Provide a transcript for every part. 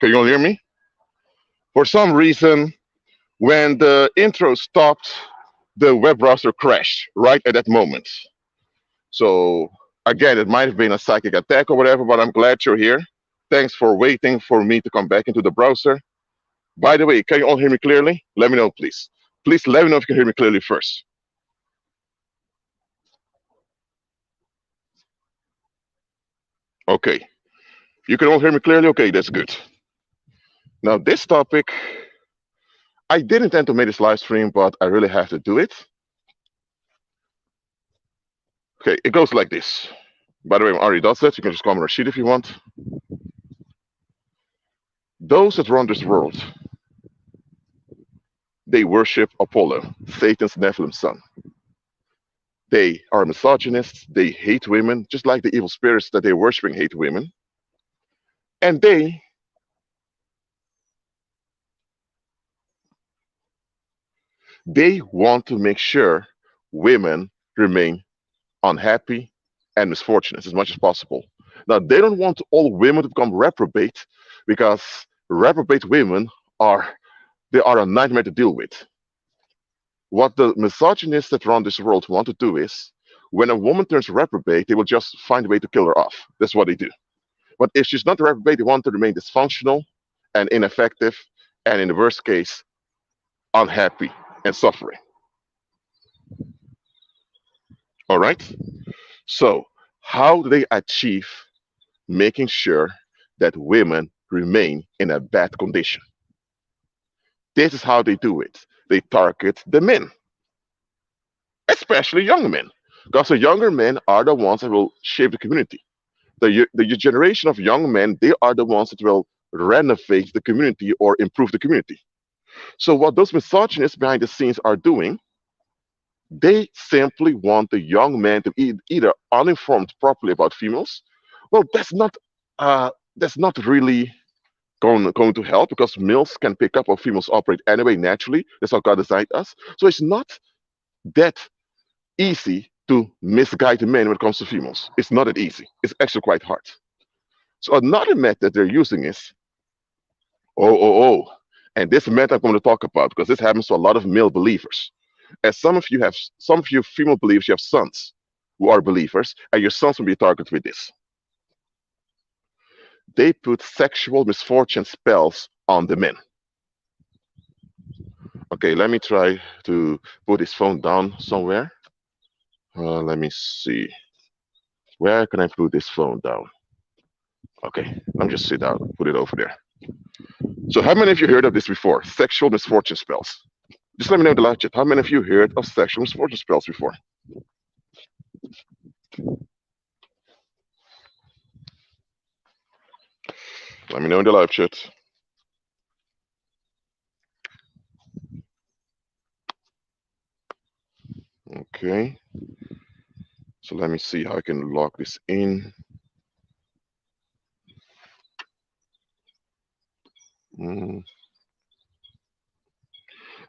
Can you all hear me? For some reason, when the intro stopped, the web browser crashed right at that moment. So again, it might have been a psychic attack or whatever, but I'm glad you're here. Thanks for waiting for me to come back into the browser. By the way, can you all hear me clearly? Let me know, please. Please let me know if you can hear me clearly first. Okay. You can all hear me clearly? Okay, that's good. Now, this topic, I didn't intend to make this live stream, but I really have to do it. Okay, it goes like this. By the way, I'm already does it. You can just comment or sheet if you want. Those that run this world, they worship Apollo, Satan's Nephilim son. They are misogynists. They hate women, just like the evil spirits that they're worshiping hate women. And they want to make sure women remain unhappy and misfortunate as much as possible. Now, they don't want all women to become reprobate because reprobate women are a nightmare to deal with. What the misogynists that run this world want to do is, when a woman turns reprobate, they will just find a way to kill her off. That's what they do. But if she's not reprobate, they want her to remain dysfunctional and ineffective, and in the worst case, unhappy and suffering. All right? So, how do they achieve making sure that women remain in a bad condition? This is how they do it. They target the men, especially young men, because the younger men are the ones that will shape the community. The generation of young men, they are the ones that will renovate the community or improve the community. So, what those misogynists behind the scenes are doing, they simply want the young man to be either uninformed properly about females. Well, that's not really going to help because males can pick up how females operate anyway naturally. That's how God designed us. So it's not that easy to misguide the men when it comes to females. It's not that easy. It's actually quite hard. So another method they're using is oh, and this method I'm going to talk about because this happens to a lot of male believers. As some of you female believers, you have sons who are believers, and your sons will be targeted with this. They put sexual misfortune spells on the men. Okay, let me try to put this phone down somewhere. Let me see. Where can I put this phone down? Okay, let me just sit down, put it over there. So, how many of you heard of this before? Sexual misfortune spells. Just let me know in the live chat. How many of you heard of sexual misfortune spells before? Let me know in the live chat. Okay. So let me see how I can log this in.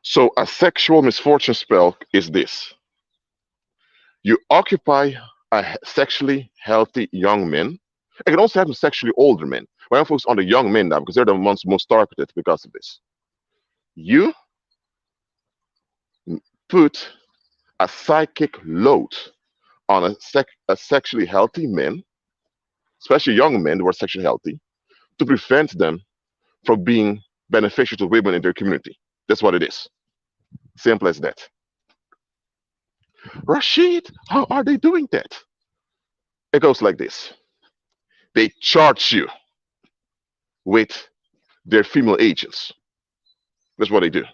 So a sexual misfortune spell is this. You occupy a sexually healthy young man. It can also happen to sexually older men. But I'm focused on the young men now because they're the ones most targeted because of this. You put a psychic load on a sexually healthy man, especially young men who are sexually healthy, to prevent them from being beneficial to women in their community. That's what it is. Simple as that. Rashid, how are they doing that? It goes like this. They charge you with their female agents. That's what they do.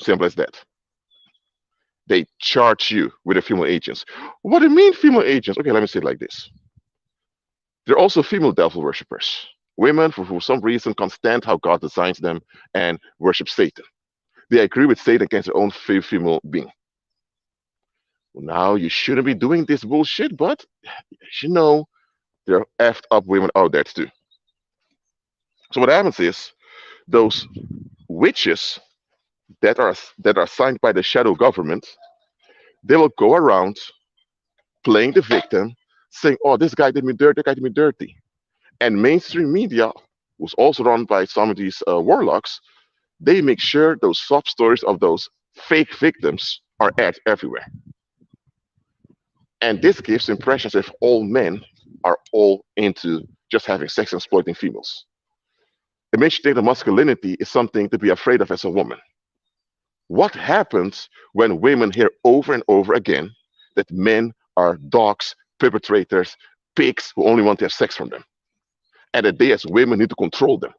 Simple as that. They charge you with their female agents. What do you mean female agents? Okay, let me say it like this. They're also female devil worshippers. Women who for some reason can't stand how God designs them and worship Satan. They agree with Satan against their own female being. Now, you shouldn't be doing this bullshit, but you know, there are effed up women out there too. So what happens is those witches that are assigned by the shadow government, they will go around playing the victim, saying, "Oh, this guy did me dirty, that guy did me dirty," and mainstream media who's also run by some of these warlocks, they make sure those sob stories of those fake victims are aired everywhere. And this gives the impression as if all men are all into just having sex and exploiting females. It makes you think that masculinity is something to be afraid of as a woman. What happens when women hear over and over again that men are dogs, perpetrators, pigs who only want to have sex from them, and that they as women need to control them?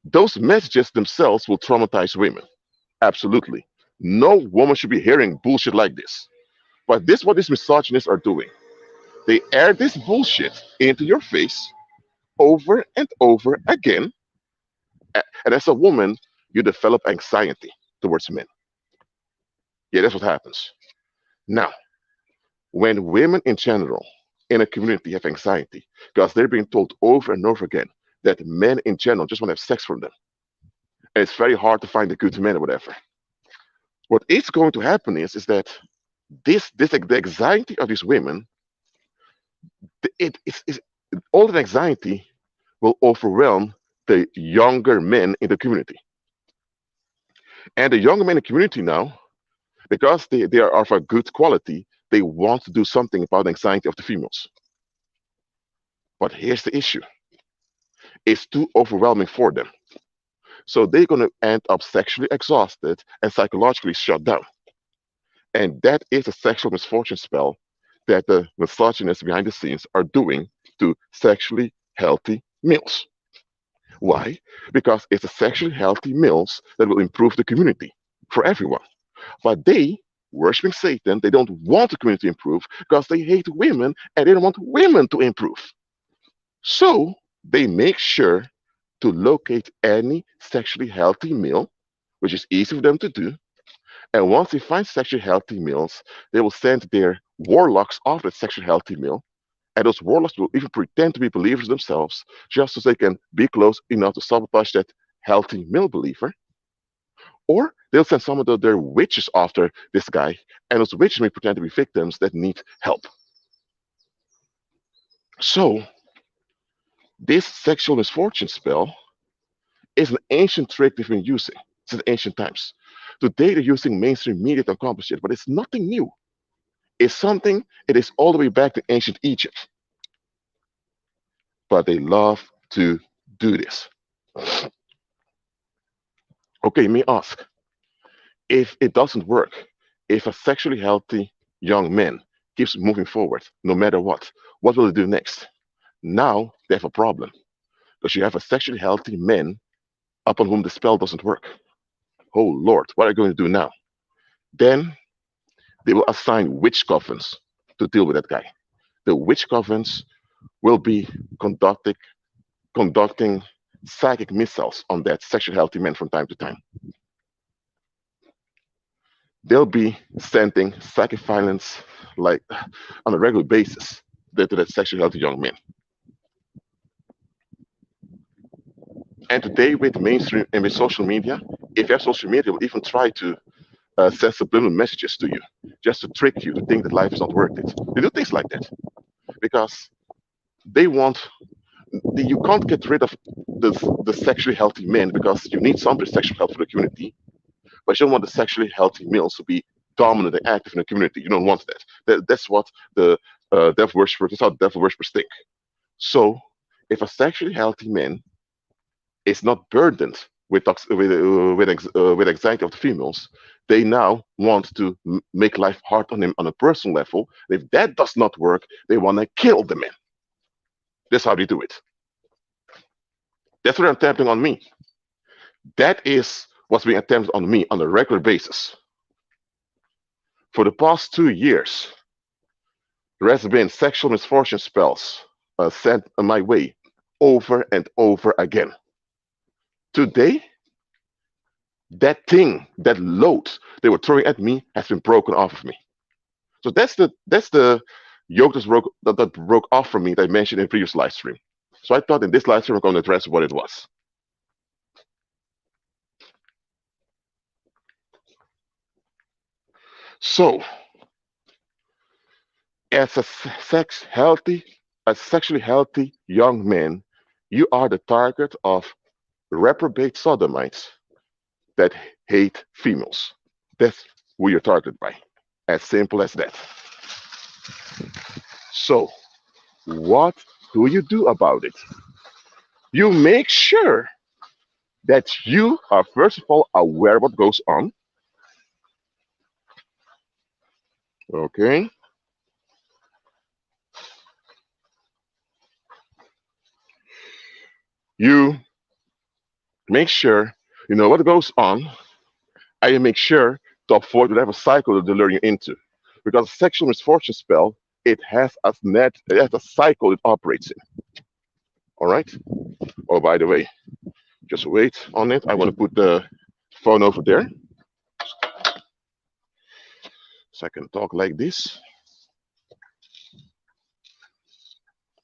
Those messages themselves will traumatize women. Absolutely. No woman should be hearing bullshit like this. But this is what these misogynists are doing. They air this bullshit into your face over and over again. And as a woman, you develop anxiety towards men. Yeah, that's what happens. Now, when women in general in a community have anxiety because they're being told over and over again that men in general just want to have sex from them, and it's very hard to find a good man or whatever. What is going to happen is that this the anxiety of these women, it all the anxiety will overwhelm the younger men in the community. And the younger men in the community now, because they are of a good quality, they want to do something about the anxiety of the females. But here's the issue: it's too overwhelming for them. So they're going to end up sexually exhausted and psychologically shut down. And that is a sexual misfortune spell that the misogynists behind the scenes are doing to sexually healthy males. Why? Because it's the sexually healthy males that will improve the community for everyone. But they, worshiping Satan, they don't want the community to improve because they hate women and they don't want women to improve. So they make sure to locate any sexually healthy male, which is easy for them to do. And once they find sexually healthy males, they will send their warlocks after that sexually healthy male. And those warlocks will even pretend to be believers themselves, just so they can be close enough to sabotage that healthy male believer. Or they'll send some of their witches after this guy, and those witches may pretend to be victims that need help. So, this sexual misfortune spell is an ancient trick they've been using since ancient times. Today, they're using mainstream media to accomplish it, but it's nothing new. It's something, it is all the way back to ancient Egypt. But they love to do this. Okay, you may ask, if it doesn't work, if a sexually healthy young man keeps moving forward, no matter what will they do next? Now they have a problem because you have a sexually healthy man upon whom the spell doesn't work. Oh Lord, what are you going to do now? Then they will assign witch covens to deal with that guy. The witch covens will be conducting psychic missiles on that sexually healthy man from time to time. They'll be sending psychic violence like on a regular basis to that sexually healthy young man. And today with mainstream and with social media, if you have social media, will even try to send subliminal messages to you just to trick you to think that life is not worth it. They do things like that because they want you can't get rid of the sexually healthy men because you need some sexual health for the community, but you don't want the sexually healthy males to be dominant and active in the community. You don't want that. That's what the devil worshippers. That's how devil worshippers think. So, if a sexually healthy man is not burdened with anxiety of the females, they now want to make life hard on him on a personal level. If that does not work, they want to kill the man. That's how they do it. That's what they're attempting on me. That is what's being attempted on me on a regular basis. For the past 2 years, there has been sexual misfortune spells sent my way over and over again. Today, that thing, that load they were throwing at me has been broken off of me. So that's the yoke that broke off from me that I mentioned in the previous live stream. So I thought in this live stream I'm going to address what it was. So as a sexually healthy young man, You are the target of reprobate sodomites that hate females. That's who you're targeted by. As simple as that. So, what do you do about it? You make sure that you are, first of all, aware what goes on. Okay. You make sure you know what goes on, and you make sure to avoid whatever cycle that they're luring you into. Because a sexual misfortune spell, it has a cycle it operates in. All right. Oh, by the way, just wait on it. I want to put the phone over there so I can talk like this.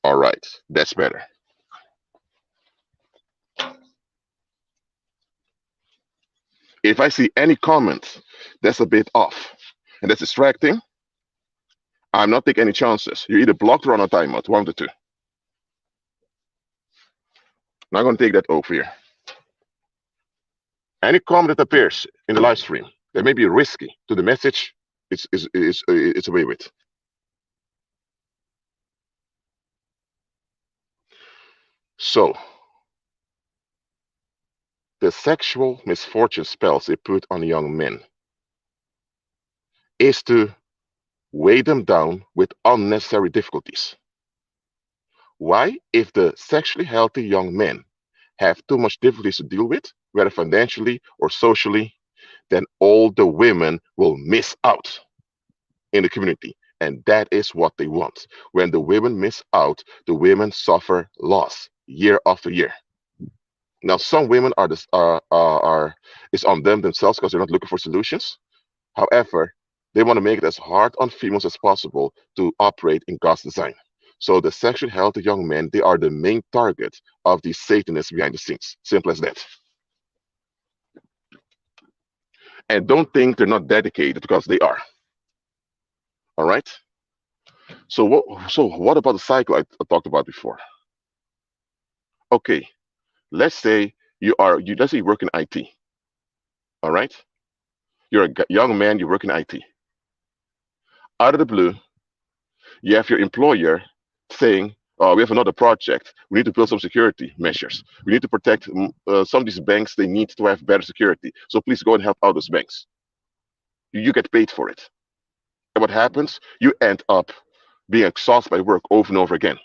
All right, that's better. If I see any comment that's a bit off and that's distracting, I'm not taking any chances. You either blocked or on a timeout, one of the two. I'm not going to take that over here. Any comment that appears in the live stream that may be risky to the message, it's away with. So, the sexual misfortune spells they put on young men is to weigh them down with unnecessary difficulties. Why? If the sexually healthy young men have too much difficulties to deal with, whether financially or socially, then all the women will miss out in the community. And that is what they want. When the women miss out, the women suffer loss year after year. Now, some women are it's on them themselves because they're not looking for solutions. However, they want to make it as hard on females as possible to operate in God's design. So the sexually healthy young men, they are the main target of these Satanists behind the scenes. Simple as that. And don't think they're not dedicated because they are. All right. So what about the cycle I talked about before? Okay, let's say let's say you work in IT. All right. You're a young man, you work in IT. Out of the blue, you have your employer saying, we have another project. We need to build some security measures. We need to protect some of these banks. They need to have better security. So please go and help out those banks. You get paid for it. And what happens? You end up being exhausted by work over and over again.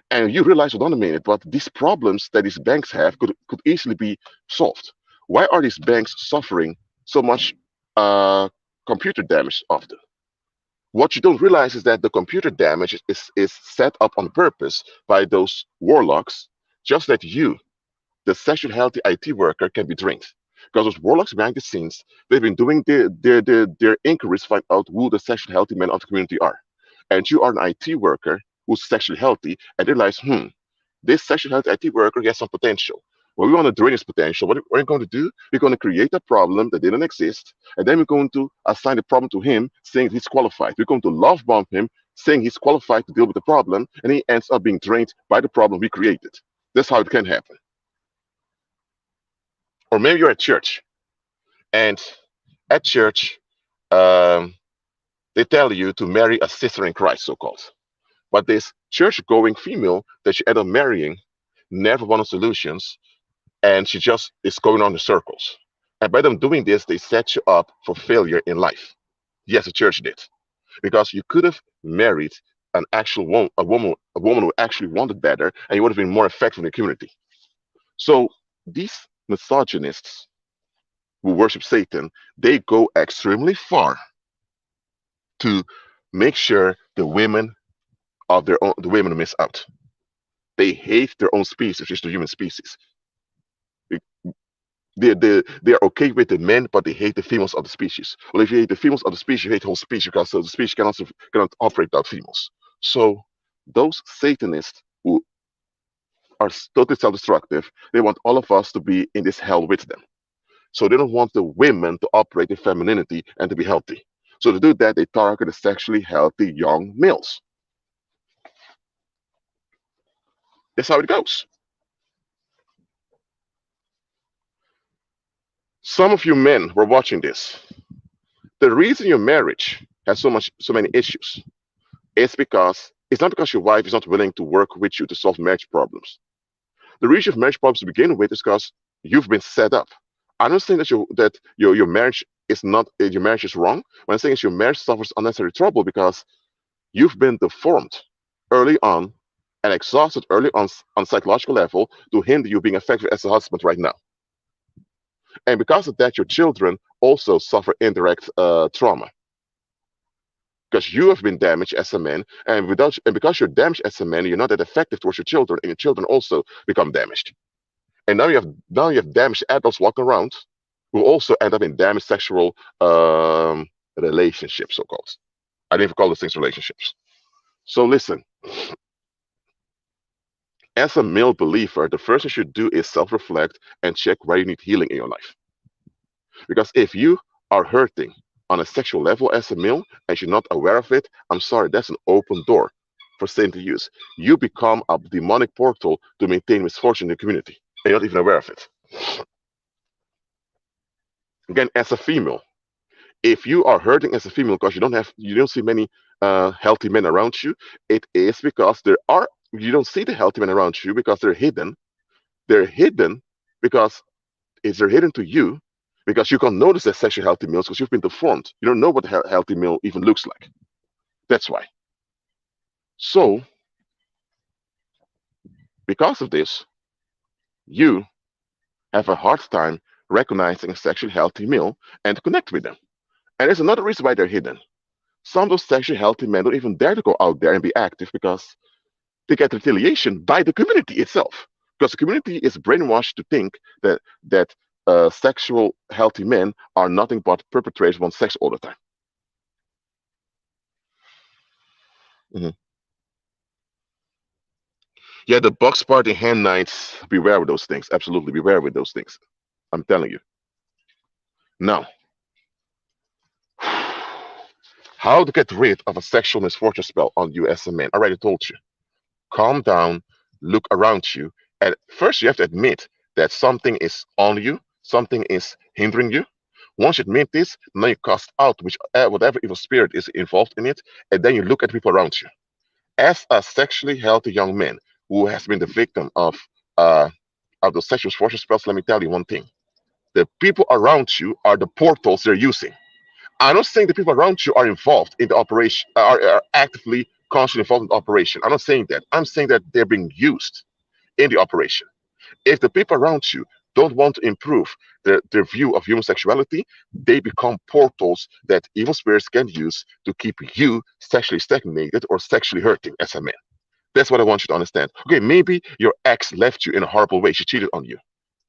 And you realize, hold on a minute, but these problems that these banks have could easily be solved. Why are these banks suffering so much computer damage often? What you don't realize is that the computer damage is set up on purpose by those warlocks, just that you, the sexually healthy IT worker, can be drained. Because those warlocks behind the scenes, they've been doing their inquiries to find out who the sexually healthy men of the community are. And you are an IT worker who's sexually healthy, and they realize, this sexually healthy IT worker has some potential. Well, we want to drain his potential. What we're going to do, we're going to create a problem that didn't exist, and then we're going to assign the problem to him, saying he's qualified. We're going to love bomb him, saying he's qualified to deal with the problem, and he ends up being drained by the problem we created. That's how it can happen. Or maybe you're at church, and at church, um, they tell you to marry a sister in Christ, so called. But this church going female that you end up marrying never wanted solutions, and she just is going on in circles. And by them doing this, they set you up for failure in life. Yes, the church did, because you could have married an actual woman who actually wanted better, and you would have been more effective in the community. So these misogynists who worship Satan, they go extremely far to make sure the women miss out. They hate their own species, which is the human species. They're okay with the men, but they hate the females of the species. Well, if you hate the females of the species, you hate the whole species because the species cannot operate without females. So those Satanists who are totally self-destructive, they want all of us to be in this hell with them. So they don't want the women to operate in femininity and to be healthy. So to do that, they target the sexually healthy young males. That's how it goes. Some of you men who are watching this, the reason your marriage has so many issues is because it's not because your wife is not willing to work with you to solve marriage problems. The reason of marriage problems to begin with is because you've been set up. I'm not saying that your marriage is not your marriage is wrong. What I'm saying is your marriage suffers unnecessary trouble because you've been deformed early on and exhausted early on psychological level to hinder you being effective as a husband right now. And because of that, your children also suffer indirect trauma because you have been damaged as a man, and because you're damaged as a man, you're not that effective towards your children, and your children also become damaged. And now you have damaged adults walking around who also end up in damaged sexual relationships, so called. I didn't even call those things relationships. So listen, as a male believer, the first thing you should do is self-reflect and check where you need healing in your life. Because if you are hurting on a sexual level as a male and you're not aware of it, I'm sorry, that's an open door for Satan to use. You become a demonic portal to maintain misfortune in the community, and you're not even aware of it. Again, as a female, if you are hurting as a female because you don't see many healthy men around you, it is because you don't see the healthy men around you because they're hidden. They're hidden because they're hidden to you because you can't notice that sexually healthy males because you've been deformed. You don't know what a healthy male even looks like. That's why. So because of this, you have a hard time recognizing a sexually healthy male and connect with them. And there's another reason why they're hidden. Some of those sexually healthy men don't even dare to go out there and be active because they get retaliation by the community itself. Because the community is brainwashed to think that sexual healthy men are nothing but perpetrators of sex all the time. Mhm. Yeah, the box party hand nights. Beware with those things. Absolutely, beware with those things. I'm telling you. Now, how to get rid of a sexual misfortune spell on you as a man? I already told you. Calm down, look around you, and first you have to admit that something is on you, something is hindering you. Once you admit this, now you cast out whatever evil spirit is involved in it, and then you look at people around you. As a sexually healthy young man who has been the victim uh, of those sexual misfortune spells, let me tell you one thing: the people around you are the portals they're using. I'm not saying the people around you are involved in the operation, are actively, consciously involved in the operation. I'm not saying that. I'm saying that they're being used in the operation. If the people around you don't want to improve their view of human sexuality, they become portals that evil spirits can use to keep you sexually stagnated or sexually hurting as a man. That's what I want you to understand. Okay, maybe your ex left you in a horrible way. She cheated on you.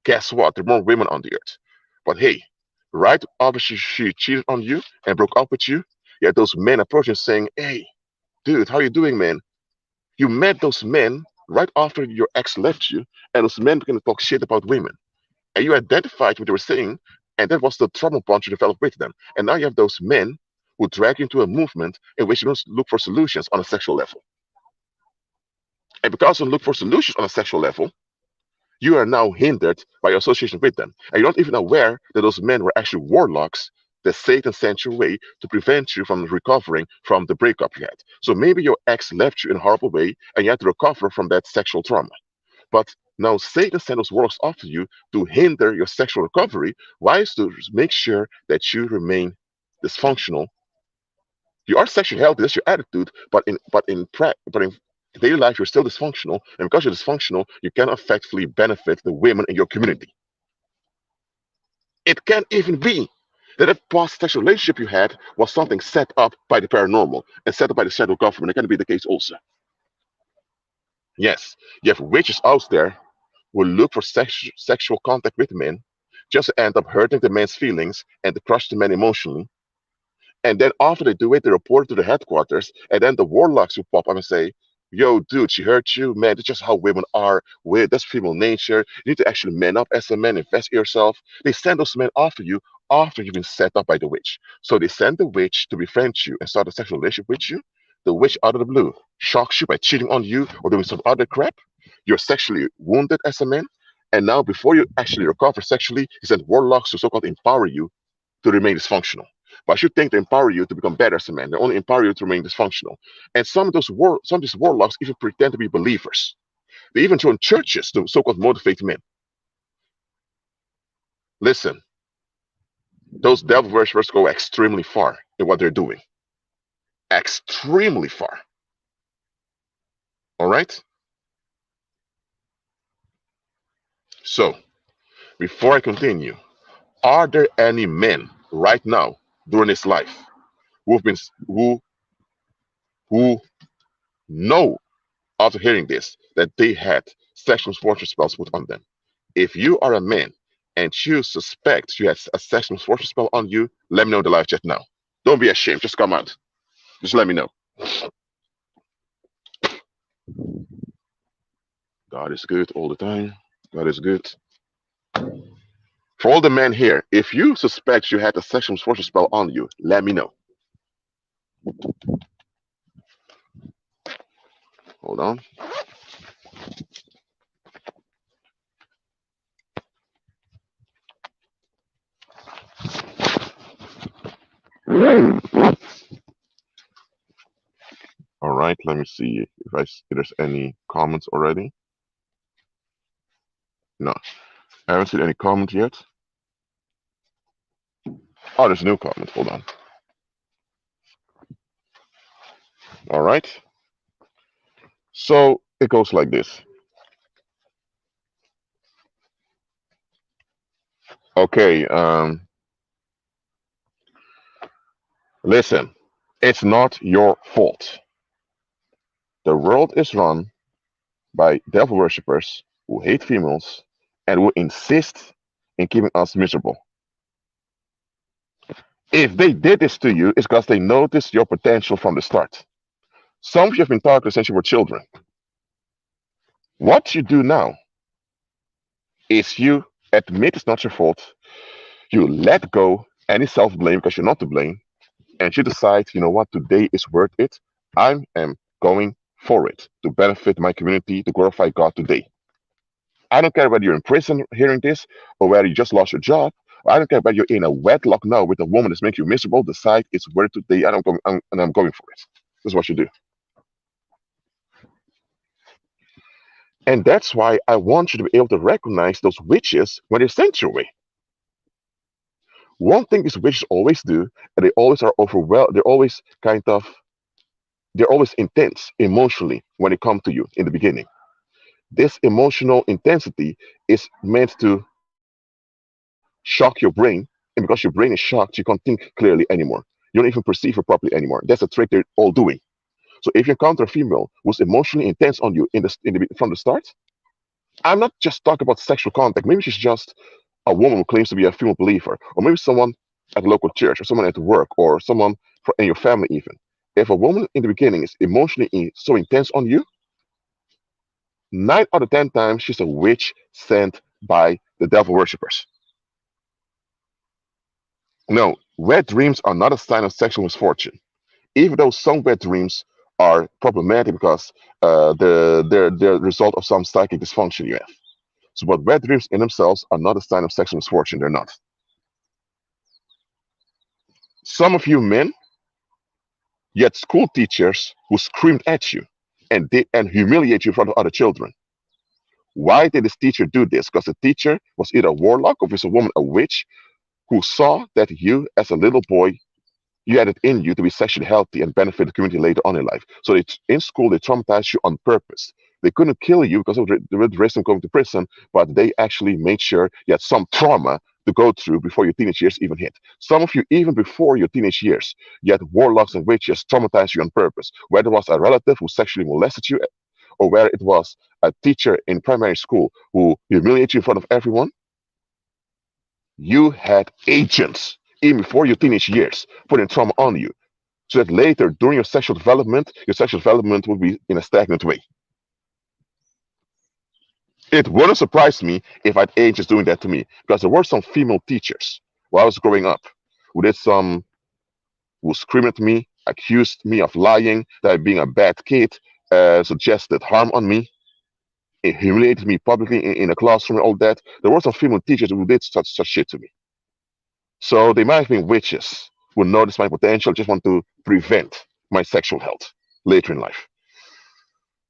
Guess what? There are more women on the earth. But hey, right after she cheated on you and broke up with you, you had those men approaching saying, "Hey, dude, how you doing, man?" You met those men right after your ex left you, and those men began to talk shit about women. And you identified what they were saying, and that was the trauma bond you developed with them. And now you have those men who drag you into a movement in which you don't look for solutions on a sexual level. And because you don't look for solutions on a sexual level, you are now hindered by your association with them. And you're not even aware that those men were actually warlocks that Satan sent your way to prevent you from recovering from the breakup you had. So maybe your ex left you in a horrible way and you had to recover from that sexual trauma. But now Satan sent those warlocks after you to hinder your sexual recovery. Why? Is to make sure that you remain dysfunctional. You are sexually healthy, that's your attitude, but in daily life you're still dysfunctional, and because you're dysfunctional, you cannot effectively benefit the women in your community. It can even be that if past sexual relationship you had was something set up by the paranormal and set up by the federal government. It can be the case also. Yes, you have witches out there who look for sexual contact with men just to end up hurting the man's feelings and to crush the man emotionally. And then after they do it, they report it to the headquarters, and then the warlocks will pop up and say, "Yo, dude, she hurt you, man. That's just how women are. Weird. That's female nature. You need to actually man up as a man, invest in yourself." They send those men after you after you've been set up by the witch. So they send the witch to befriend you and start a sexual relationship with you. The witch, out of the blue, shocks you by cheating on you or doing some other crap. You're sexually wounded as a man, And now, before you actually recover sexually, he sent warlocks to so-called empower you to remain dysfunctional. But I should think they empower you to become better as a man. They only empower you to remain dysfunctional. And some of these warlocks even pretend to be believers. They even join churches to so-called motivate men. Listen, those devil worshippers go extremely far in what they're doing. Extremely far. All right? So, before I continue, are there any men right now during his life who've been who know after hearing this that they had sexual misfortune spells put on them? If you are a man and you suspect you had a sexual misfortune spell on you, let me know in the live chat now. Don't be ashamed. Just come out. Just let me know. God is good all the time. God is good. For all the men here, if you suspect you had a sexual misfortune spell on you, let me know. Hold on. All right, let me see if there's any comments already. No, I haven't seen any comments yet. Oh, there's a new comment. Hold on. All right. So it goes like this. Okay. Listen, it's not your fault. The world is run by devil worshippers who hate females and who insist in keeping us miserable. If they did this to you, it's because they noticed your potential from the start. Some of you have been targeted since you were children. What you do now is you admit it's not your fault, you let go any self blame because you're not to blame, and you decide, you know what, today is worth it. I am going for it to benefit my community, to glorify God today. I don't care whether you're in prison hearing this or whether you just lost your job. I don't care whether you're in a wedlock now with a woman that's making you miserable. Decide it's worth it today, and I'm going for it. This is what you do. And that's why I want you to be able to recognize those witches when they're sent your way. One thing these witches always do, and they always are overwhelmed, they're always intense emotionally when they come to you in the beginning. This emotional intensity is meant to shock your brain, and because your brain is shocked, you can't think clearly anymore. You don't even perceive it properly anymore. That's a trick they're all doing. So if you encounter a female who's emotionally intense on you from the start, I'm not just talking about sexual contact. Maybe she's just a woman who claims to be a female believer, or maybe someone at a local church, or someone at work, or someone in your family even. If a woman in the beginning is emotionally so intense on you, 9 out of 10 times she's a witch sent by the devil worshippers. No, wet dreams are not a sign of sexual misfortune, even though some wet dreams are problematic because they're the result of some psychic dysfunction you have. So, but wet dreams in themselves are not a sign of sexual misfortune. They're not. Some of you men, you had school teachers who screamed at you and humiliate you in front of other children. Why did this teacher do this? Because the teacher was either a warlock or was a woman, a witch, who saw that you, as a little boy, you had it in you to be sexually healthy and benefit the community later on in life. So in school, they traumatized you on purpose. They couldn't kill you because of the risk of going to prison, but they actually made sure you had some trauma to go through before your teenage years even hit. Some of you, even before your teenage years, you had warlocks and witches traumatized you on purpose, whether it was a relative who sexually molested you or whether it was a teacher in primary school who humiliated you in front of everyone. You had agents even before your teenage years putting trauma on you, so that later during your sexual development will be in a stagnant way. It wouldn't surprise me if I had agents doing that to me, because there were some female teachers while I was growing up who screamed at me, accused me of lying, that being a bad kid, suggested harm on me. It humiliated me publicly in a classroom and all that. There were some female teachers who did such shit to me. So they might have been witches who noticed my potential, just want to prevent my sexual health later in life.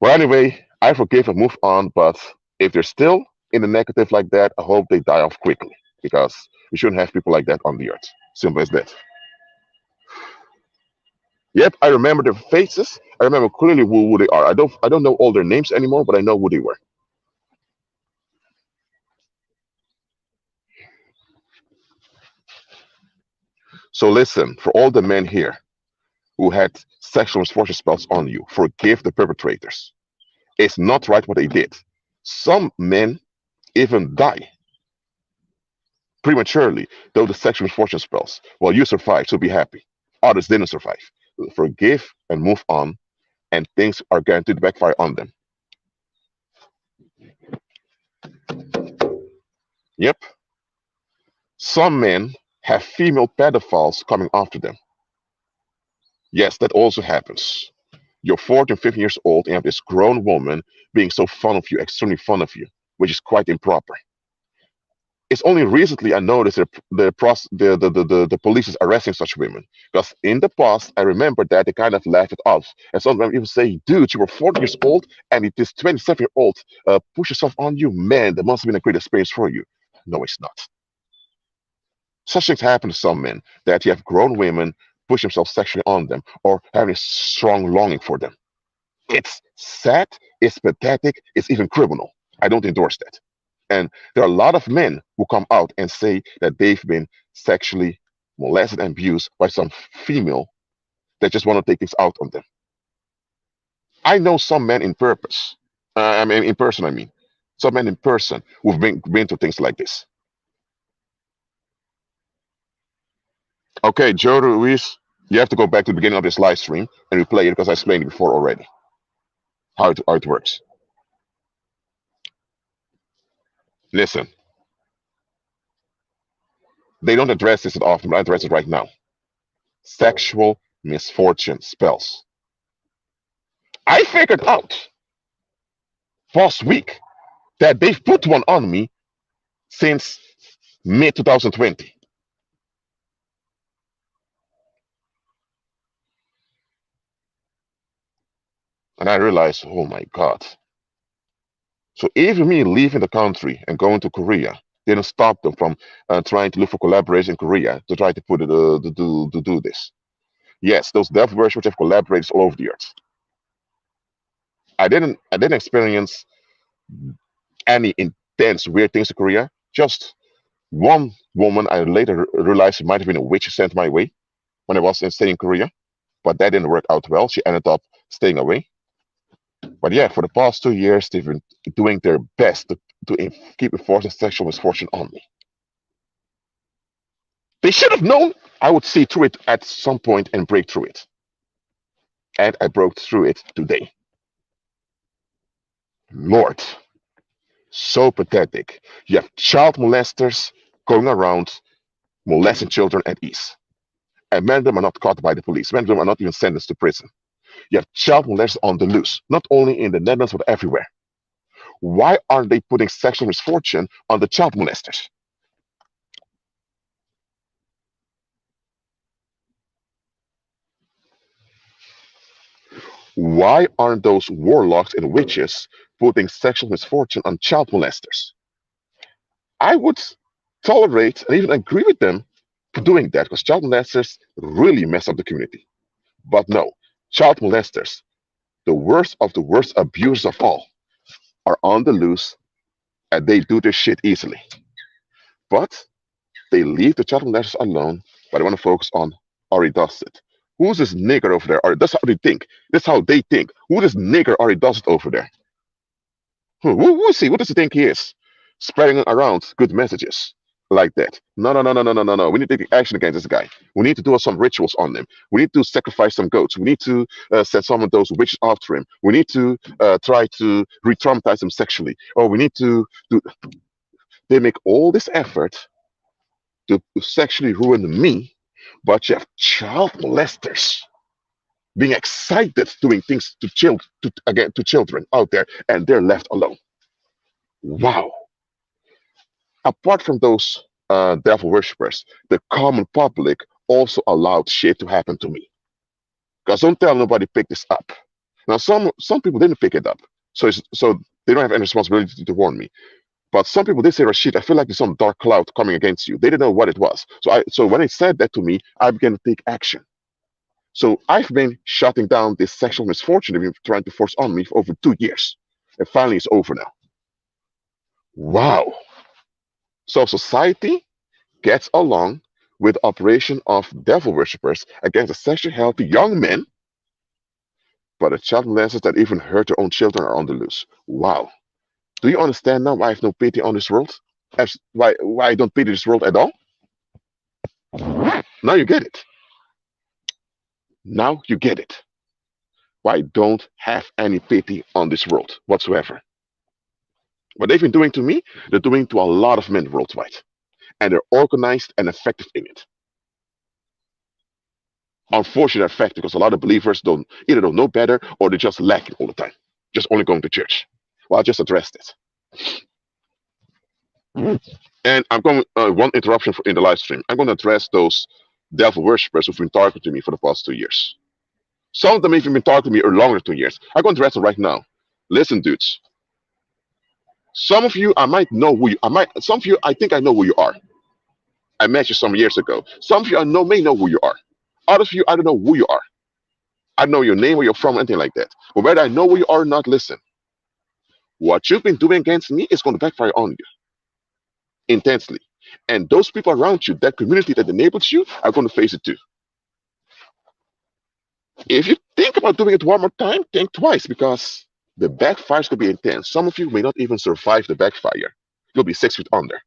Well, anyway, I forgive and move on, but if they're still in the negative like that, I hope they die off quickly because we shouldn't have people like that on the earth. Simple as that. Yep, I remember their faces. I remember clearly who they are. I don't know all their names anymore, but I know who they were. So listen, for all the men here who had sexual misfortune spells on you, forgive the perpetrators. It's not right what they did. Some men even die prematurely, though the sexual misfortune spells. Well, you survived, so be happy. Others didn't survive. Forgive and move on, and things are guaranteed to backfire on them. Yep. Some men have female pedophiles coming after them. Yes, that also happens. You're 14, 15 years old, and you have this grown woman being so fond of you, extremely fond of you, which is quite improper. It's only recently I noticed the police is arresting such women. Because in the past, I remember that they kind of laughed it off. And sometimes even say, dude, you were 40 years old and it is 27-year-old push yourself on you. Man, that must have been a great experience for you. No, it's not. Such things happen to some men that you have grown women push themselves sexually on them or having a strong longing for them. It's sad, it's pathetic, it's even criminal. I don't endorse that. And there are a lot of men who come out and say that they've been sexually molested and abused by some female that just want to take things out on them. I know some men in purpose. I mean, in person, I mean. Some men in person who've been to things like this. Okay, Joe Ruiz, you have to go back to the beginning of this live stream and replay it because I explained it before already how it works. Listen, they don't address this often, but I address it right now. Sexual misfortune spells. I figured out last week that they've put one on me since mid 2020. And I realized, oh my God. So even me leaving the country and going to Korea didn't stop them from trying to look for collaboration in Korea to try to put it to do this. Yes, those dev versions which have collaborators all over the earth. I didn't experience any intense weird things in Korea. Just one woman I later realized it might have been a witch sent my way when I was staying in Korea, but that didn't work out well. She ended up staying away. But yeah, for the past 2 years, they've been doing their best to keep enforcing sexual misfortune on me. They should have known I would see through it at some point and break through it. And I broke through it today. Lord, so pathetic. You have child molesters going around molesting children at ease. And many of them are not caught by the police. Many of them are not even sentenced to prison. You have child molesters on the loose, not only in the Netherlands, but everywhere. Why aren't they putting sexual misfortune on the child molesters? Why aren't those warlocks and witches putting sexual misfortune on child molesters? I would tolerate and even agree with them for doing that because child molesters really mess up the community. But no, child molesters, the worst of the worst abusers of all, are on the loose and they do this shit easily. But they leave the child molesters alone, but they want to focus on Ari does it. Who's this nigger over there? Ari, that's how they think. That's how they think. Who this nigger Ari does it over there? Who is he? What does he think he is? Spreading around good messages like that. No, no, no, no, no, no, no, no. We need to take action against this guy. We need to do some rituals on him. We need to sacrifice some goats. We need to set some of those witches after him. We need to try to re-traumatize him sexually. Or we need to do. They make all this effort to sexually ruin me, but you have child molesters being excited doing things to children out there, and they're left alone. Wow. Apart from those devil worshippers, the common public also allowed shit to happen to me. Because don't tell nobody pick this up. Now some people didn't pick it up, so they don't have any responsibility to warn me. But some people did say, Rashid, I feel like there's some dark cloud coming against you. They didn't know what it was. So when they said that to me, I began to take action. So I've been shutting down this sexual misfortune they've been trying to force on me for over 2 years. And finally it's over now. Wow. So society gets along with the operation of devil worshippers against the sexually healthy young men, but the child molesters that even hurt their own children are on the loose. Wow. Do you understand now why I have no pity on this world? Why I don't pity this world at all? Now you get it. Now you get it. Why I don't have any pity on this world whatsoever. What they've been doing to me, they're doing to a lot of men worldwide. And they're organized and effective in it. Unfortunate fact because a lot of believers don't know better or they're just lacking all the time. Just only going to church. Well, I just addressed it. And I'm going one interruption in the live stream. I'm going to address those devil worshippers who've been targeting me for the past 2 years. Some of them even been talking to me for longer than 2 years. I'm going to address them right now. Listen, dudes. Some of you, I might know who you. Some of you, I think I know who you are. I met you some years ago. Some of you, I know may know who you are. Others of you, I don't know who you are. I don't know your name, where you're from, anything like that. But whether I know who you are or not, listen. What you've been doing against me is going to backfire on you intensely. And those people around you, that community that enables you, are going to face it too. If you think about doing it one more time, think twice because the backfire is going to be intense. Some of you may not even survive the backfire. You'll be 6 feet under.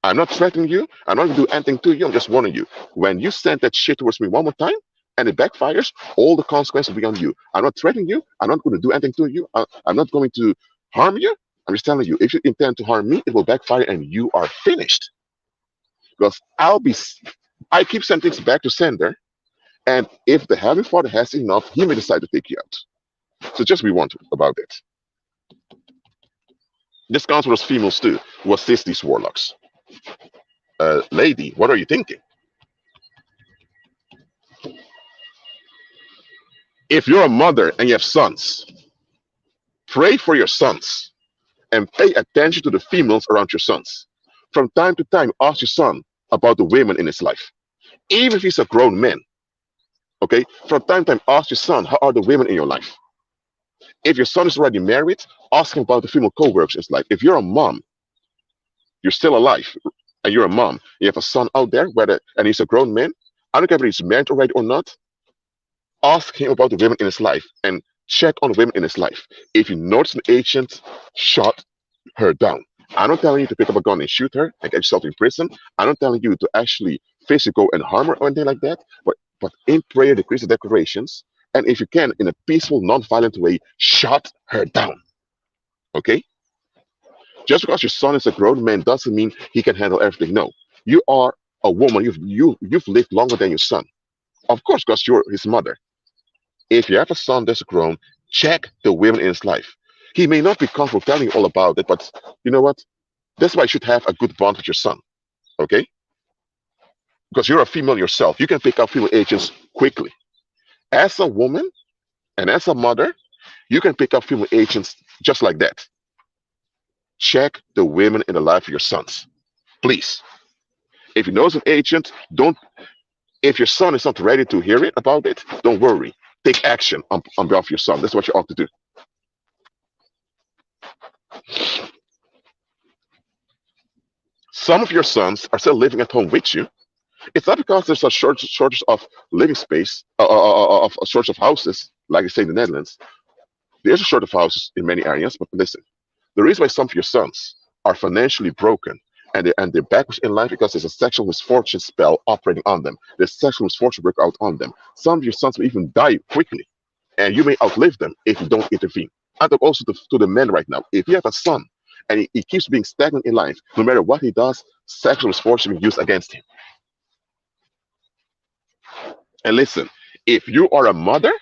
I'm not threatening you. I'm not going to do anything to you. I'm just warning you. When you send that shit towards me one more time and it backfires, all the consequences will be on you. I'm not threatening you. I'm not going to do anything to you. I'm not going to harm you. I'm just telling you, if you intend to harm me, it will backfire and you are finished. Because I keep sending things back to sender. And if the Heavenly Father has enough, He may decide to take you out. So just be warned about it. This counts for those females too, who assist these warlocks. Lady, what are you thinking? If you're a mother and you have sons, pray for your sons and pay attention to the females around your sons. From time to time, ask your son about the women in his life, even if he's a grown man. Okay, from time to time, ask your son, how are the women in your life? If your son is already married, ask him about the female co-workers in his life. If you're a mom, you're still alive, and you're a mom, you have a son out there, and he's a grown man. I don't care if he's married already or not. Ask him about the women in his life and check on the women in his life. If you notice an agent, shut her down. I'm not telling you to pick up a gun and shoot her and get yourself in prison. I'm not telling you to actually physically go and harm her or anything like that. But in prayer, decrees and declarations, and if you can, in a peaceful, non-violent way, shut her down. Okay? Just because your son is a grown man doesn't mean he can handle everything. No, you are a woman. You've lived longer than your son. Of course, because you're his mother. If you have a son that's grown, check the women in his life. He may not be comfortable telling you all about it, but you know what? That's why you should have a good bond with your son. Okay? Because you're a female yourself. You can pick up female agents quickly. As a woman and as a mother, you can pick up female agents just like that. Check the women in the life of your sons. Please. If you know an agent, don't if your son is not ready to hear it about it, don't worry. Take action on behalf of your son. That's what you ought to do. Some of your sons are still living at home with you. It's not because there's a shortage of living space, of a shortage of houses, like they say in the Netherlands. There's a shortage of houses in many areas, but listen, the reason why some of your sons are financially broken and they're backwards in life because there's a sexual misfortune spell operating on them. There's sexual misfortune work out on them. Some of your sons will even die quickly, and you may outlive them if you don't intervene. I talk also to the men right now. If you have a son and he keeps being stagnant in life, no matter what he does, sexual misfortune will be used against him. And listen, if you are a mother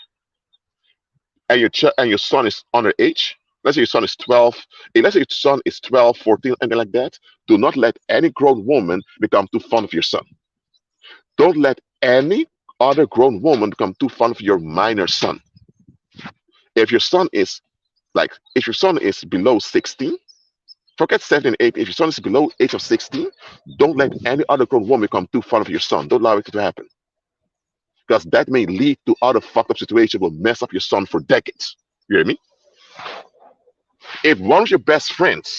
and your son is underage, Let's say your son is 12. Let's say your son is 12, 14, anything like that. Do not let any grown woman become too fond of your son. Don't let any other grown woman become too fond of your minor son. If your son is if your son is below 16, forget 17, 8. If your son is below age of 16, don't let any other grown woman become too fond of your son. Don't allow it to happen. Because that may lead to other fucked up situations will mess up your son for decades. You hear me? If one of your best friends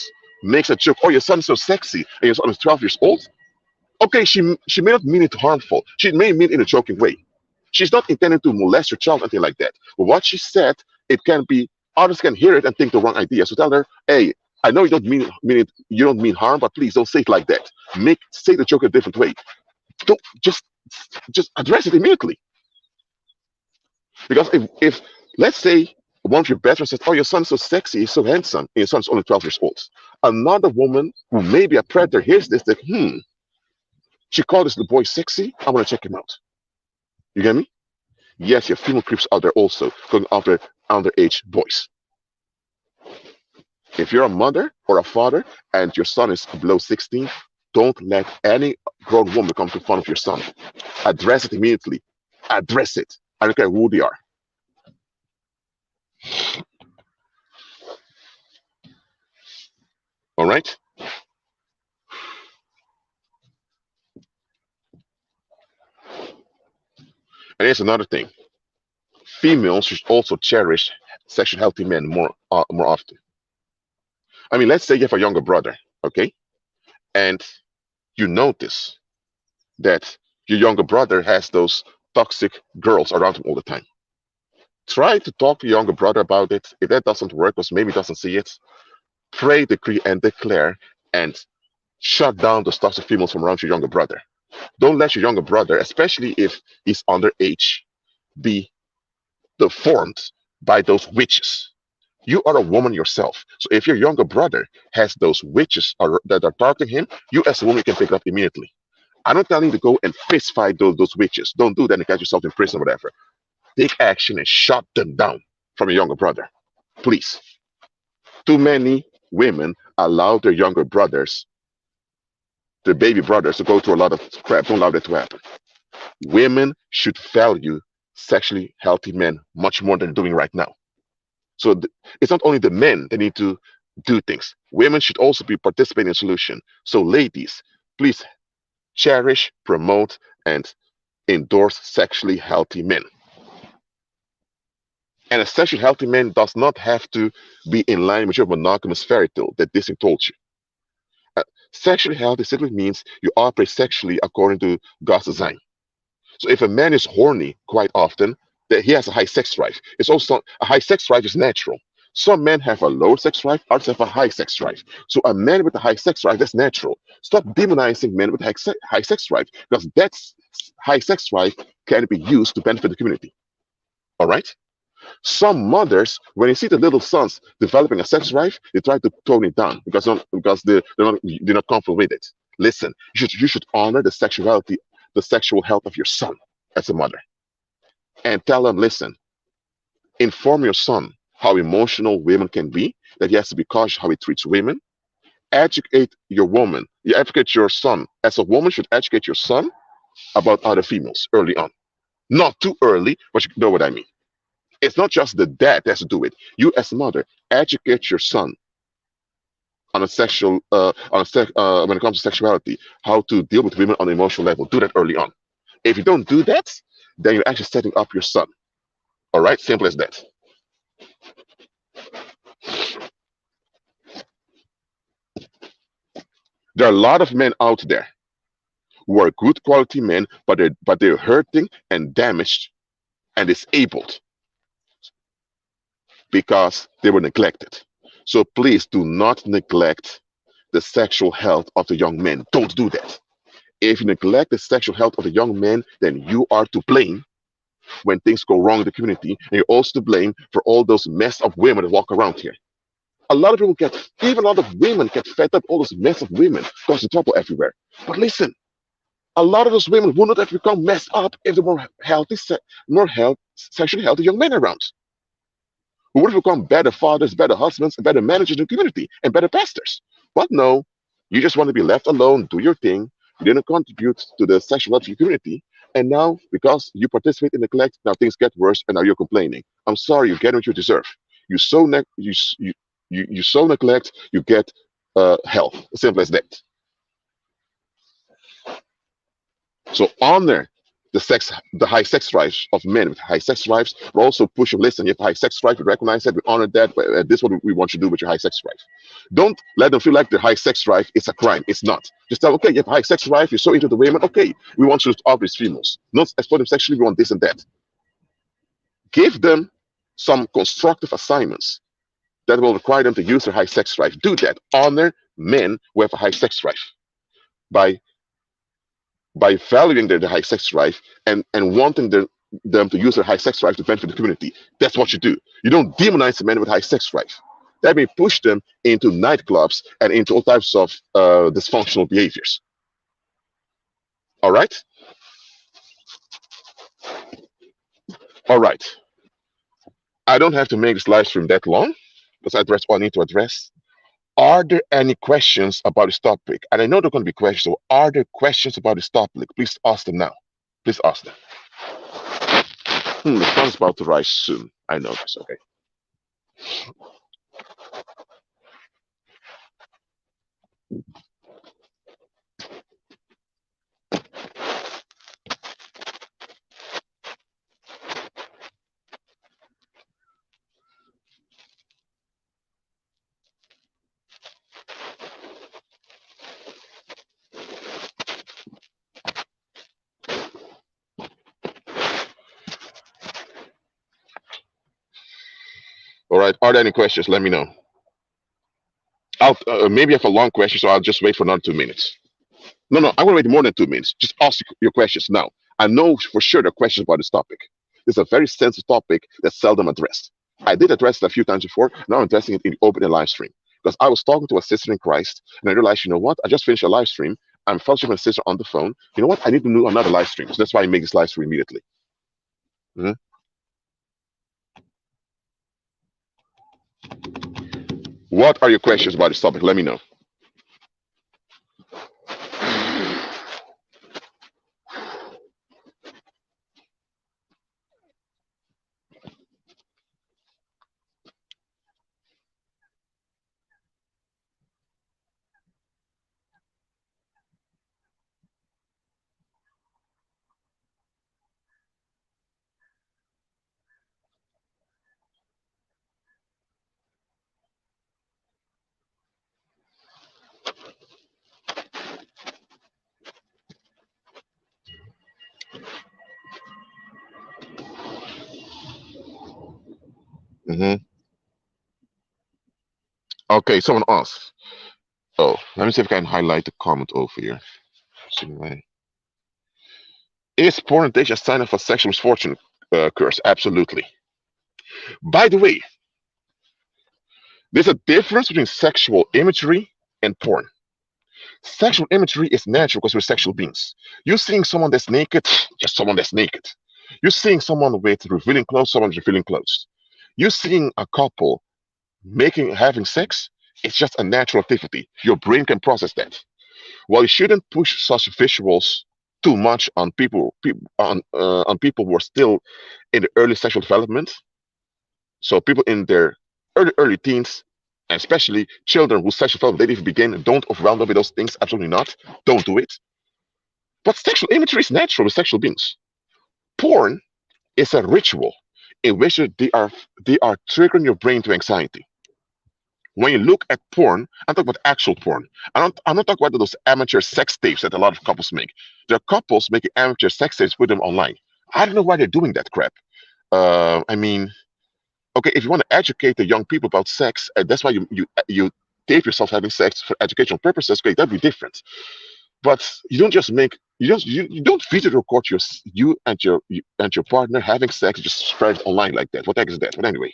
makes a joke, oh, your son is so sexy, and your son is 12 years old, okay, she may not mean it harmful. She may mean it in a joking way. She's not intending to molest your child, anything like that. But what she said, it can be others can hear it and think the wrong idea. So tell her, hey, I know you don't mean it, you don't mean harm, but please don't say it like that. Say the joke a different way. Don't just address it immediately. Because if let's say one of your best friends says, oh, your son's so sexy, he's so handsome, and your son's only 12 years old. Another woman who may be a predator hears this, like, she called this little boy sexy. I want to check him out. You get me? Yes, your female creeps out there also going after underage boys. If you're a mother or a father and your son is below 16, don't let any grown woman come to fun of your son. Address it immediately. Address it. I don't care who they are. All right? And here's another thing. Females should also cherish sexually healthy men more often. I mean, let's say you have a younger brother, okay? And you notice that your younger brother has those toxic girls around him all the time. Try to talk to your younger brother about it. If that doesn't work, because maybe he doesn't see it, pray, decree, and declare, and shut down those toxic females from around your younger brother. Don't let your younger brother, especially if he's underage, be deformed by those witches. You are a woman yourself. So if your younger brother has those witches that are targeting him, you as a woman can pick it up immediately. I'm not telling you to go and fist fight those witches. Don't do that and get yourself in prison or whatever. Take action and shut them down from your younger brother. Please. Too many women allow their younger brothers, their baby brothers, to go through a lot of crap. Don't allow that to happen. Women should value sexually healthy men much more than doing right now. So it's not only the men that need to do things. Women should also be participating in the solution. So ladies, please cherish, promote, and endorse sexually healthy men. And a sexually healthy man does not have to be in line with your monogamous fairy tale that Disney told you. Sexually healthy simply means you operate sexually according to God's design. So if a man is horny quite often, that he has a high sex drive. It's also a high sex drive is natural. Some men have a low sex drive, others have a high sex drive. So a man with a high sex drive, that's natural. Stop demonizing men with high sex drive, because that's high sex drive can be used to benefit the community. All right? Some mothers, when they see the little sons developing a sex drive, they try to tone it down because they're not comfortable with it. Listen, you should honor the sexuality, the sexual health of your son as a mother, and tell them, listen, inform your son how emotional women can be, that he has to be cautious how he treats women. Educate your woman. You educate your son. As a woman should educate your son about other females early on. Not too early, but you know what I mean. It's not just the dad that has to do it. You as a mother, educate your son on a when it comes to sexuality, how to deal with women on an emotional level. Do that early on. If you don't do that, then you're actually setting up your son. All right, simple as that. There are a lot of men out there who are good quality men, but they're hurting and damaged and disabled because they were neglected. So please do not neglect the sexual health of the young men. Don't do that. If you neglect the sexual health of the young men, then you are to blame when things go wrong in the community, and you're also to blame for all those mess of women that walk around here. A lot of people even a lot of women get fed up, all those mess of women causing trouble everywhere. But listen, a lot of those women would not have become messed up if there were sexually healthy young men around. We would have become better fathers, better husbands, better managers in the community, and better pastors. But no, you just want to be left alone, do your thing. You didn't contribute to the sexual life of your community. And now, because you participate in neglect, now things get worse, and now you're complaining. I'm sorry, you get what you deserve. You sow you sow neglect, you get hell. Simple as that. So honor the high sex drives of men with high sex drives, but also push them. Listen, you have a high sex drive. We recognize that. We honor that. But this is what we want you to do with your high sex drive. Don't let them feel like their high sex drive is a crime. It's not. Just tell them, okay, you have a high sex drive. You're so into the women. Okay, we want you to obvious females. Not exploit them sexually. We want this and that. Give them some constructive assignments that will require them to use their high sex drive. Do that. Honor men who have a high sex drive by valuing their high sex drive and wanting them to use their high sex drive to benefit the community. That's what you do. You don't demonize the men with high sex drive. That may push them into nightclubs and into all types of dysfunctional behaviors. All right? All right. I don't have to make this live stream that long because I address what I need to address. Are there any questions about this topic? And I know there are going to be questions. So are there questions about this topic? Please ask them now. Please ask them. The sun's about to rise soon. I know this. Okay. All right. Are there any questions? Let me know. I'll maybe have a long question, so I'll just wait for another 2 minutes. No, I want to wait more than 2 minutes. Just ask your questions now. I know for sure there are questions about this topic. It's a very sensitive topic that's seldom addressed. I did address it a few times before. Now I'm addressing it in open and live stream because I was talking to a sister in Christ, and I realized, you know what? I just finished a live stream. I'm fellowship with a sister on the phone. You know what? I need to do another live stream. So that's why I make this live stream immediately. Mhm. What are your questions about this topic? Let me know. hmm Okay, someone asked. Oh, let me see if I can highlight the comment over here. Is porn a sign of a sexual misfortune curse? Absolutely. By the way, there's a difference between sexual imagery and porn. Sexual imagery is natural because we're sexual beings. You're seeing someone that's naked, just someone that's naked. You're seeing someone with revealing clothes, someone with revealing clothes. You're seeing a couple having sex. It's just a natural activity. Your brain can process that. While you shouldn't push such visuals too much on on people who are still in the early sexual development. So people in their early teens, and especially children whose sexual development they even begin, don't overwhelm them with those things. Absolutely not. Don't do it. But sexual imagery is natural with sexual beings. Porn is a ritual in which they are triggering your brain to anxiety. When you look at porn, I'm talking about actual porn. I'm not talking about those amateur sex tapes that a lot of couples make. There are couples making amateur sex tapes, put them online. I don't know why they're doing that crap. I mean, okay, if you want to educate the young people about sex, that's why you tape yourself having sex for educational purposes. Okay, that'd be different. But you don't just make you don't video record you and your partner having sex, just spread it online like that. What the heck is that? But anyway,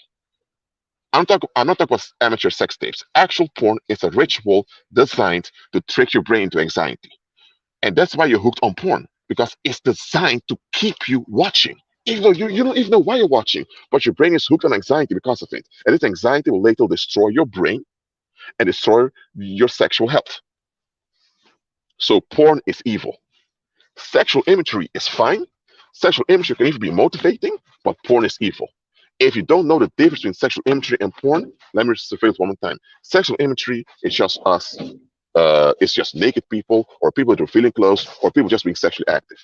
I'm not talking about amateur sex tapes. Actual porn is a ritual designed to trick your brain into anxiety. And that's why you're hooked on porn, because it's designed to keep you watching. Even though you don't even know why you're watching, but your brain is hooked on anxiety because of it. And this anxiety will later destroy your brain and destroy your sexual health. So porn is evil. Sexual imagery is fine. Sexual imagery can even be motivating, but porn is evil. If you don't know the difference between sexual imagery and porn, let me just say it one more time. Sexual imagery is just us. It's just naked people, or people that are feeling close, or people just being sexually active,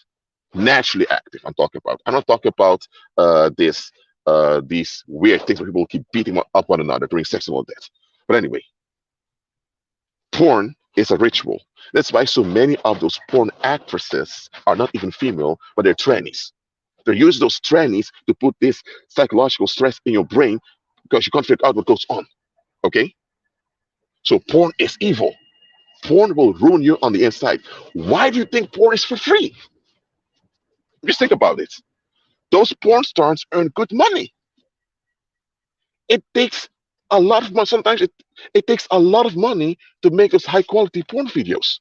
naturally active. I'm talking about. I'm not talking about these weird things where people keep beating up one another during sex and all that. But anyway, porn is a ritual. That's why so many of those porn actresses are not even female, but they're trannies. They use those trannies to put this psychological stress in your brain because you can't figure out what goes on. Okay? So porn is evil. Porn will ruin you on the inside. Why do you think porn is for free? Just think about it. Those porn stars earn good money. It takes a lot of money. Sometimes it takes a lot of money to make those high quality porn videos.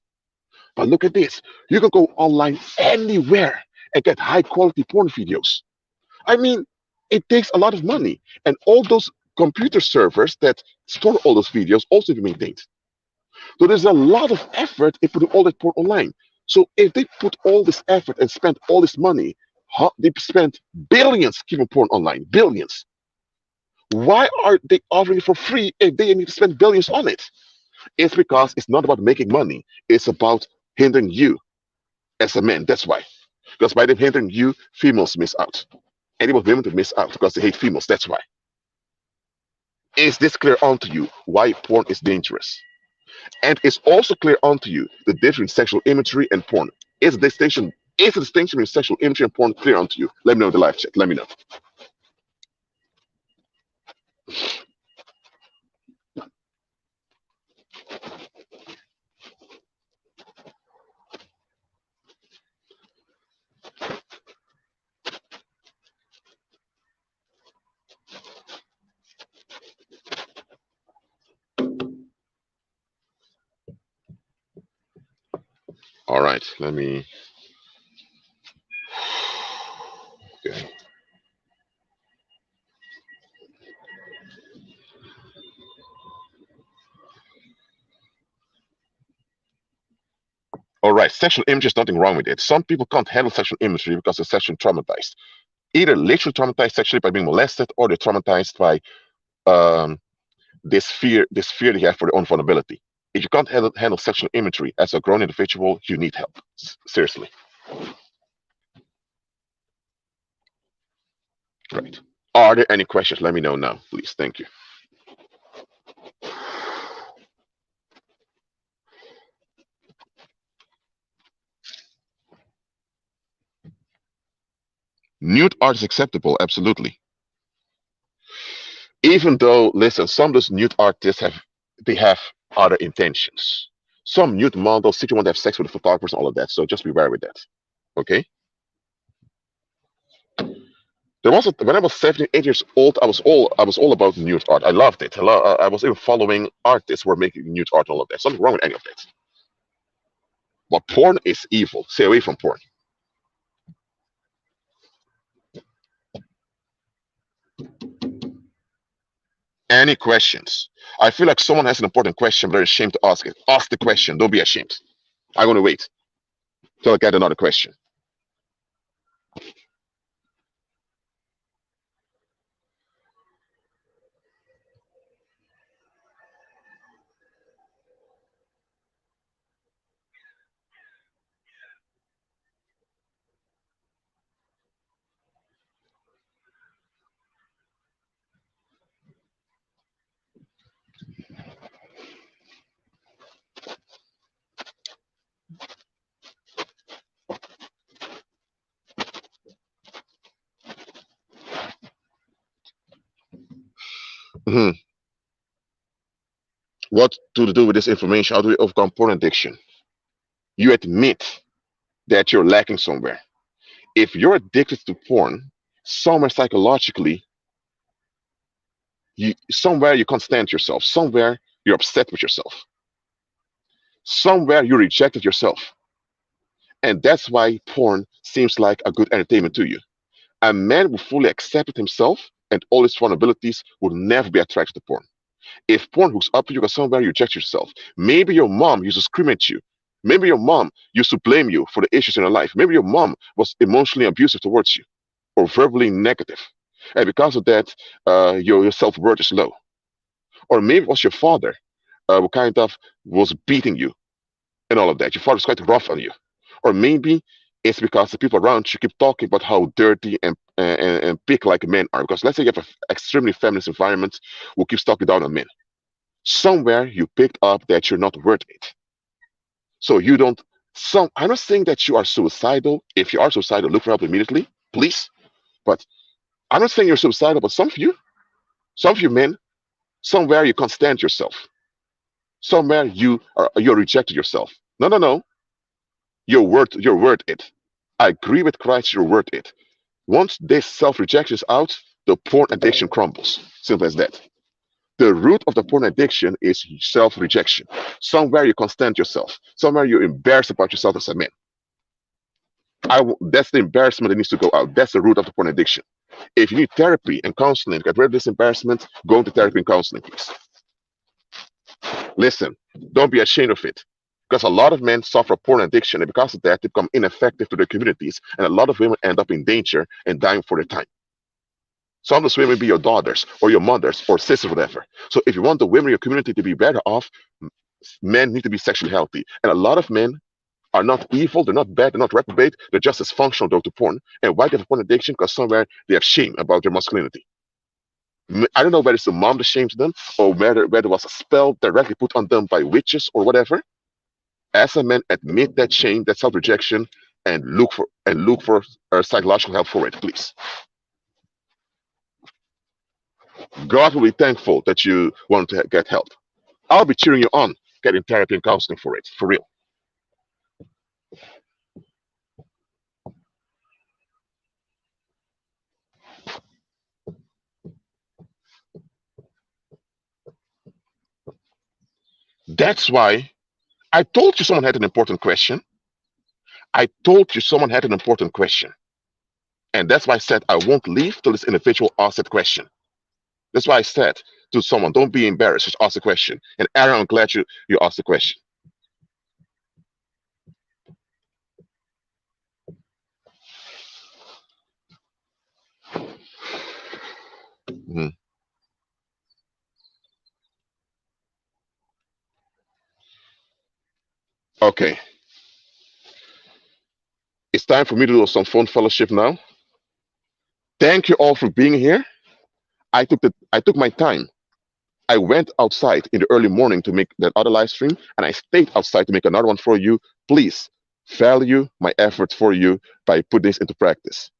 But look at this. You can go online anywhere and get high quality porn videos. I mean, it takes a lot of money. And all those computer servers that store all those videos also be maintained. So there's a lot of effort in putting all that porn online. So if they put all this effort and spend all this money, they spent billions keeping porn online, billions. Why are they offering it for free if they need to spend billions on it? It's because it's not about making money. It's about hindering you as a man. That's why. Because by them hindering you, females miss out. And they want women to miss out because they hate females. That's why. Is this clear onto you why porn is dangerous? And it's also clear onto you the difference between sexual imagery and porn. Is the distinction between sexual imagery and porn clear onto you? Let me know in the live chat. Let me know. All right, let me. Okay. All right, sexual imagery is nothing wrong with it. Some people can't handle sexual imagery because they're sexually traumatized. Either literally traumatized sexually by being molested, or they're traumatized by um, this fear they have for their own vulnerability. If you can't handle sexual imagery as a grown individual, you need help. Seriously. Right. Are there any questions? Let me know now, please. Thank you. Nude art is acceptable, absolutely. Even though, listen, some of those nude artists have other intentions. Some nude models simply want to have sex with the photographers and all of that. So just be aware with that. Okay. When I was 17, 8 years old, I was all about nude art. I loved it. I was even following artists who were making nude art and all of that. Something wrong with any of that. But porn is evil. Stay away from porn. Any questions? I feel like someone has an important question, but they're ashamed to ask it. Ask the question. Don't be ashamed. I'm gonna wait till I get another question. Mhm. What to do with this information? How do we overcome porn addiction? You admit that you're lacking somewhere. If you're addicted to porn, somewhere psychologically, somewhere you can't stand yourself. Somewhere you're upset with yourself. Somewhere you rejected yourself. And that's why porn seems like a good entertainment to you. A man who fully accepted himself and all his vulnerabilities would never be attracted to porn. If porn hooks up to you because somewhere you reject yourself, maybe your mom used to scream at you. Maybe your mom used to blame you for the issues in her life. Maybe your mom was emotionally abusive towards you or verbally negative. And because of that, your self worth is low. Or maybe it was your father who kind of was beating you and all of that. Your father's quite rough on you. Or maybe it's because the people around you keep talking about how dirty and pig like men are. Because let's say you have an extremely feminist environment who keeps talking down on men. Somewhere you picked up that you're not worth it. So you don't. I'm not saying that you are suicidal. If you are suicidal, look for help immediately, please. But I'm not saying you're suicidal. But some of you men, somewhere you can't stand yourself. Somewhere you're rejected yourself. No, no, no. You're worth it. I agree with Christ. You're worth it. Once this self-rejection is out, the porn addiction crumbles. Simple as that. The root of the porn addiction is self-rejection. Somewhere you can't stand yourself. Somewhere you're embarrassed about yourself as a man. That's the embarrassment that needs to go out. That's the root of the porn addiction. If you need therapy and counseling to get rid of this embarrassment, go into therapy and counseling, please. Listen, don't be ashamed of it. Because a lot of men suffer porn addiction, and because of that, they become ineffective to their communities, and a lot of women end up in danger and dying for their time. Some of those women be your daughters or your mothers or sisters, whatever. So if you want the women in your community to be better off, men need to be sexually healthy. And a lot of men are not evil, they're not bad, they're not reprobate, they're just as functional though to porn. And why they have porn addiction? Because somewhere they have shame about their masculinity. I don't know whether it's the mom that shames them or whether it was a spell directly put on them by witches or whatever. As a man, admit that shame, that self-rejection, and look for psychological help for it, please. God will be thankful that you want to get help. I'll be cheering you on getting therapy and counseling for it, for real. That's why I told you someone had an important question. I told you someone had an important question. And that's why I said I won't leave till this individual asks that question. That's why I said to someone, don't be embarrassed, just ask the question. And Aaron, I'm glad you asked the question. Mhm. Okay, it's time for me to do some phone fellowship now. Thank you all for being here. I took my time. I went outside in the early morning to make that other live stream, and I stayed outside to make another one for you. Please value my effort for you by putting this into practice.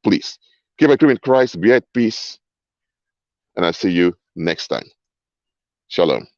Please keep agreeing with Christ, be at peace, and I'll see you next time. Shalom.